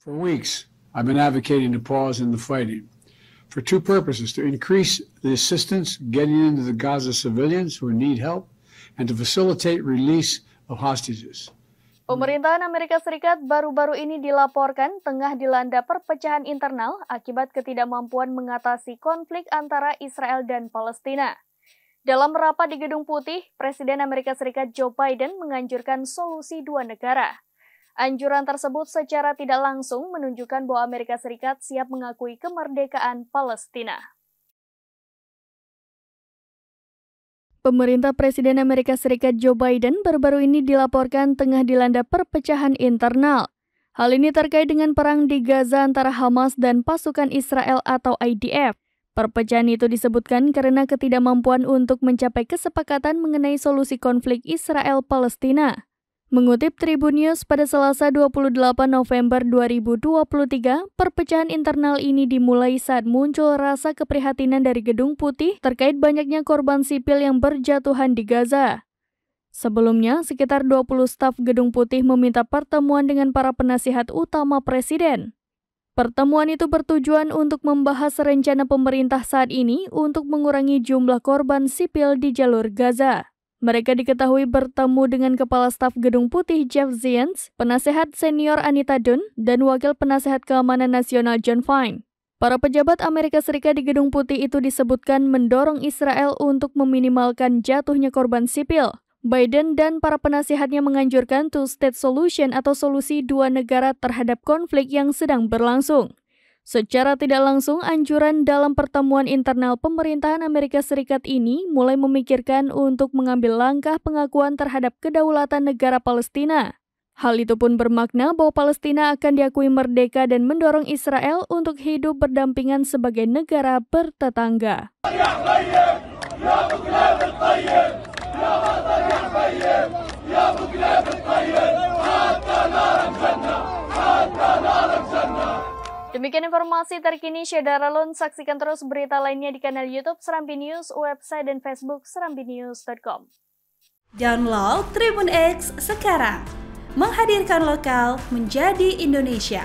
For weeks, I've been advocating a pause in the fighting for two purposes: to increase the assistance getting into the Gaza civilians who need help and to facilitate release of hostages. Pemerintahan Amerika Serikat baru-baru ini dilaporkan tengah dilanda perpecahan internal akibat ketidakmampuan mengatasi konflik antara Israel dan Palestina. Dalam rapat di Gedung Putih, Presiden Amerika Serikat Joe Biden menganjurkan solusi dua negara. Anjuran tersebut secara tidak langsung menunjukkan bahwa Amerika Serikat siap mengakui kemerdekaan Palestina. Pemerintah Presiden Amerika Serikat Joe Biden baru-baru ini dilaporkan tengah dilanda perpecahan internal. Hal ini terkait dengan perang di Gaza antara Hamas dan pasukan Israel atau IDF. Perpecahan itu disebutkan karena ketidakmampuan untuk mencapai kesepakatan mengenai solusi konflik Israel-Palestina. Mengutip Tribun News pada Selasa 28 November 2023, perpecahan internal ini dimulai saat muncul rasa keprihatinan dari Gedung Putih terkait banyaknya korban sipil yang berjatuhan di Gaza. Sebelumnya, sekitar 20 staf Gedung Putih meminta pertemuan dengan para penasihat utama Presiden. Pertemuan itu bertujuan untuk membahas rencana pemerintah saat ini untuk mengurangi jumlah korban sipil di jalur Gaza. Mereka diketahui bertemu dengan Kepala Staf Gedung Putih Jeff Zients, Penasehat Senior Anita Dunn, dan Wakil Penasehat Keamanan Nasional John Fine. Para pejabat Amerika Serikat di Gedung Putih itu disebutkan mendorong Israel untuk meminimalkan jatuhnya korban sipil. Biden dan para penasihatnya menganjurkan two-state solution atau solusi dua negara terhadap konflik yang sedang berlangsung. Secara tidak langsung, anjuran dalam pertemuan internal pemerintahan Amerika Serikat ini mulai memikirkan untuk mengambil langkah pengakuan terhadap kedaulatan negara Palestina. Hal itu pun bermakna bahwa Palestina akan diakui merdeka dan mendorong Israel untuk hidup berdampingan sebagai negara bertetangga. Demikian informasi terkini Syedaralun. Saksikan terus berita lainnya di kanal YouTube Serambi News, website dan Facebook serambinews.com. Download Tribun X sekarang, menghadirkan lokal menjadi Indonesia.